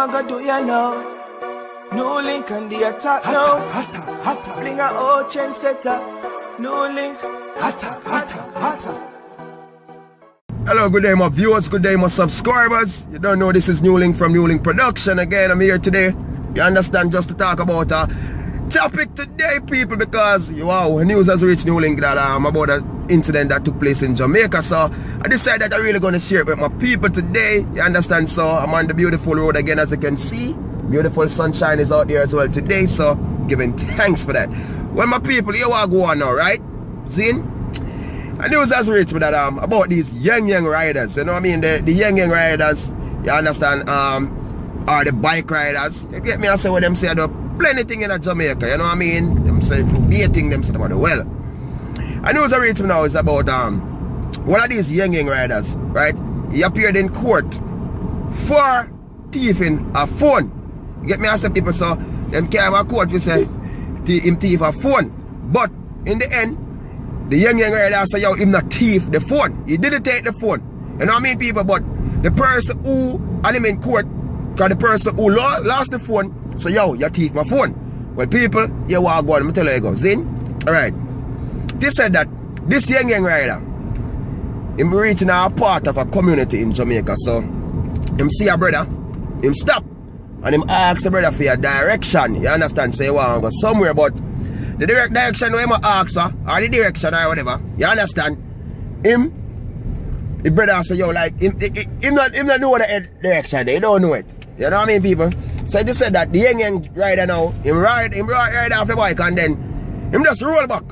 want to do you know? Newlink and the attack now. Bring a old chain setter. Newlink. Attack. Hello, good day my viewers, good day my subscribers. You don't know this is Newlink from Newlink Production. Again, I'm here today, you understand, just to talk about a topic today, people, because wow, news has reached Newlink that about an incident that took place in Jamaica. So I decided that I'm really going to share it with my people today, you understand. So I'm on the beautiful road again, as you can see. Beautiful sunshine is out there as well today, so giving thanks for that. Well, my people, here we go on now, right? See? And news has reached me that about these Yeng Yeng riders, you know what I mean? The Yeng Yeng riders, you understand, are the bike riders. You get me? I say what them say, do plenty thing in Jamaica, you know what I mean? Them say dating, them say about the well. And news has reached me now is about one of these Yeng Yeng riders, right? He appeared in court for thieving a phone. You get me? I say people, so them came to court to say him thief a phone. But in the end, the Yeng Yeng rider say, yo, him not thief the phone. He didn't take the phone. You know what I mean, people? But the person who had him in court, because the person who lost the phone, say, yo, you thief my phone. Well, people, you want to go on, let me tell you how it goes. Zin? Alright. They said that this Yeng Yeng rider, him reaching a part of a community in Jamaica. So, him see a brother, him stop, and him ask the brother for a direction. You understand? Say, you want to go somewhere, but the direct direction where him ask for, or the direction or whatever, you understand? The brother say, yo, like, him not know the direction, they don't know it. You know what I mean, people? So they said that the Yeng Yeng rider now, him ride off the bike and then him just roll back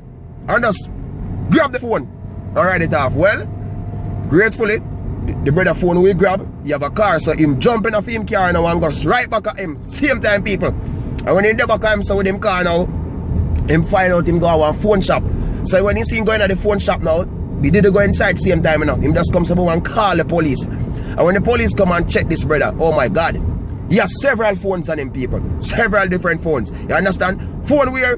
and just grab the phone and ride it off. Well, gratefully, the brother phone we grab, he have a car, so him jumping off him car now and goes right back at him. Same time, people. And when he back at him, so with him car now, him find out him go to one phone shop. So when he see him going to the phone shop now, he didn't go inside same time now. Him just comes about and call the police. And when the police come and check this brother, oh my God, he has several phones on him, people. Several different phones. You understand? Phone where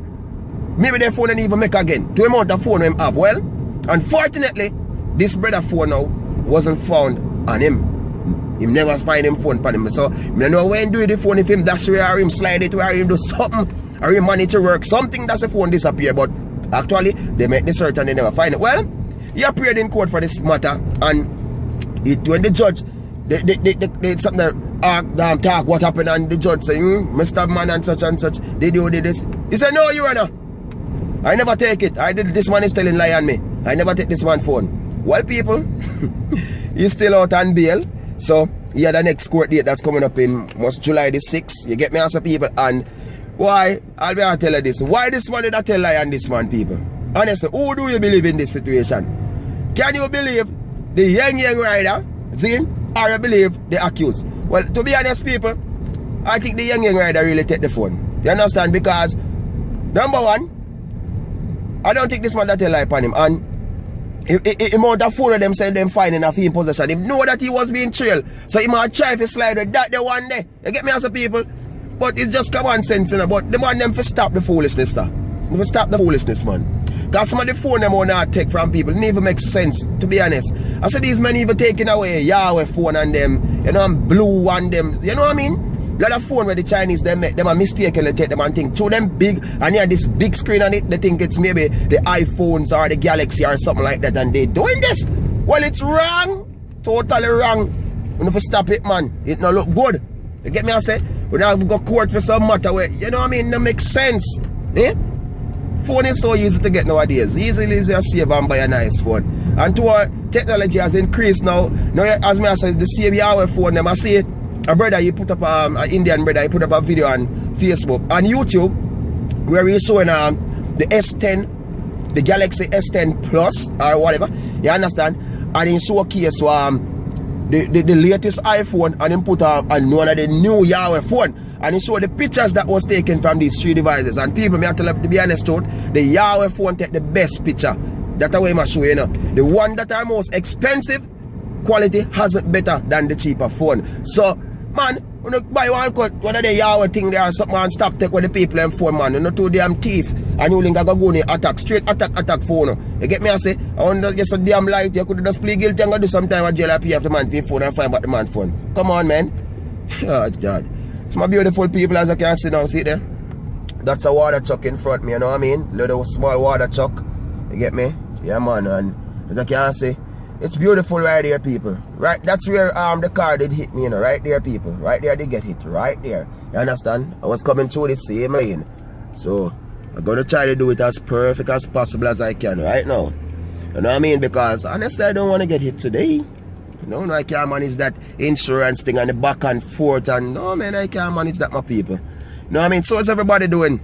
maybe their phone didn't even make again. To amount of phone him have. Well, unfortunately, this brother phone now wasn't found on him. Him never find him phone on him. So I don't know when do the phone if him dash away or him slide it or him do something or him manage to work. Something that's the phone disappear. But actually they make the search and they never find it. Well, he appeared in court for this matter, and when the judge they something talk what happened, and the judge say, Mr. Man and such, did this? He said, no, Your Honor, I never take it. This man is telling lie on me. I never take this man's phone. Well, people, he's still out on bail. So he had the next court date that's coming up in July the 6th. You get me, answer, people. And why? I'll be able to tell you this. Why this man did not tell lie on this man, people? Honestly, who do you believe in this situation? Can you believe the Yeng Yeng rider, Zin, or you believe the accused? Well, to be honest, people, I think the Yeng Yeng rider really take the phone. You understand? Because, number one, I don't think this man that tell lie upon him. And the amount of phone of them said them finding a in possession. He know that he was being trailed. So he might try to slide with that the one day. You get me, as a people? But it's just common sense, you know. But they want them to stop the foolishness, sir. They stop the foolishness, man. Because some of the phone them want to take from people, it never makes sense, to be honest. I said these men even taking away Yahweh phone and them, you know, and blue one them, you know what I mean? A lot of phone where the Chinese they make them a mistake and they take them and think through them big, and you have this big screen on it, they think it's maybe the iPhones or the Galaxy or something like that, and they doing this. Well, it's wrong. Totally wrong. You have to stop it, man. It not look good. You get me, I say? We have to go court for some matter where, you know what I mean? It makes sense. Eh? Phone is so easy to get nowadays. Easily to save and buy a nice phone. And to our technology has increased now. Now, as me I said, the same Yahweh phone, them I see a brother, he put up an Indian brother, he put up a video on Facebook, on YouTube, where he's showing the S10, the Galaxy S10 Plus, or whatever, you understand? And he showcase the latest iPhone, and he put on one of the new Yahweh phone. And he showed the pictures that was taken from these three devices. And people, me have to be honest, the Yahweh phone take the best picture. That's the way I show you, know. The one that are most expensive, quality has it better than the cheaper phone. So, man, when you buy one of the Yahweh thing there or something and stop take with the people and phone, man. You're not too damn thief. And you link a go in attack, straight attack phone. You get me, I say, I want to get so damn light, you could just play guilty and go do sometime a jail up here after man phone and find about the man phone. Come on, man. Oh, God. It's my beautiful people, as I can see now, see there? That's a water truck in front of me, you know what I mean? Little small water truck. You get me? Yeah, man, and as I can see, it's beautiful right there, people. Right, that's where the car did hit me, you know, right there, people. Right there, they get hit, right there. You understand? I was coming through the same lane. So, I'm gonna try to do it as perfect as possible as I can right now. You know what I mean? Because honestly, I don't want to get hit today. No, I can't manage that insurance thing and the back and forth, and no, man, I can't manage that, my people. You know what I mean? So what's everybody doing?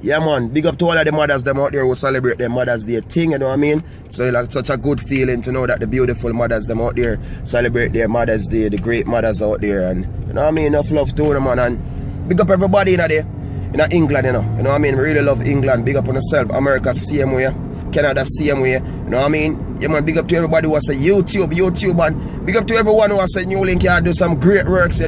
Yeah, man, big up to all of the mothers them out there who celebrate their Mother's Day thing, you know what I mean? So it's like such a good feeling to know that the beautiful mothers them out there celebrate their Mother's Day, the great mothers out there, and you know what I mean? Enough love to them, man, and big up everybody in there. In England, you know what I mean? We really love England. Big up on yourself. America, same way. Canada, same way. You know what I mean? Yeah, man, big up to everybody who has a YouTube, and big up to everyone who has a newlink. You do some great works. You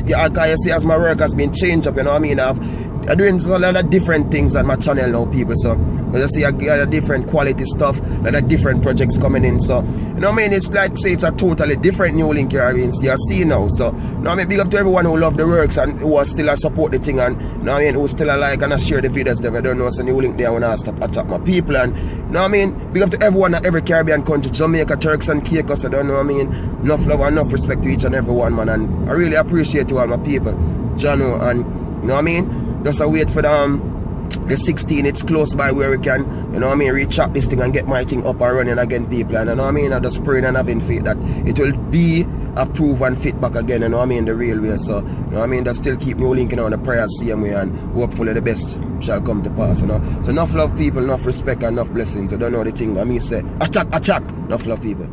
see, as my work has been changed up, you know what I mean? I'm doing a lot of different things on my channel now, people. So, you see, I got a different quality stuff, a lot of different projects coming in. So, you know what I mean? It's like, say, it's a totally different newlink here. I mean, you see now. So, you know what I mean? Big up to everyone who love the works and who are still support the thing, and, you know what I mean? Who still like and share the videos. Them. I don't know, so newlink there when I stop attack my people. And, you know what I mean? Big up to everyone in every Caribbean country, Jamaica, Turks and Caicos. I don't know what I mean? Enough love and enough respect to each and every one, man. And I really appreciate you all, my people. Jano, and, you know what I mean? Just a wait for the 16, it's close by where we can, you know what I mean, reach up this thing and get my thing up and running again, people. And you know what I mean, I'm just praying and having faith that it will be approved and fit back again, you know what I mean, the real way. So, you know what I mean, just still keep me linking on the prayers same way, and hopefully the best shall come to pass, you know. So enough love, people, enough respect and enough blessings. I don't know the thing, I mean say, attack, enough love, people.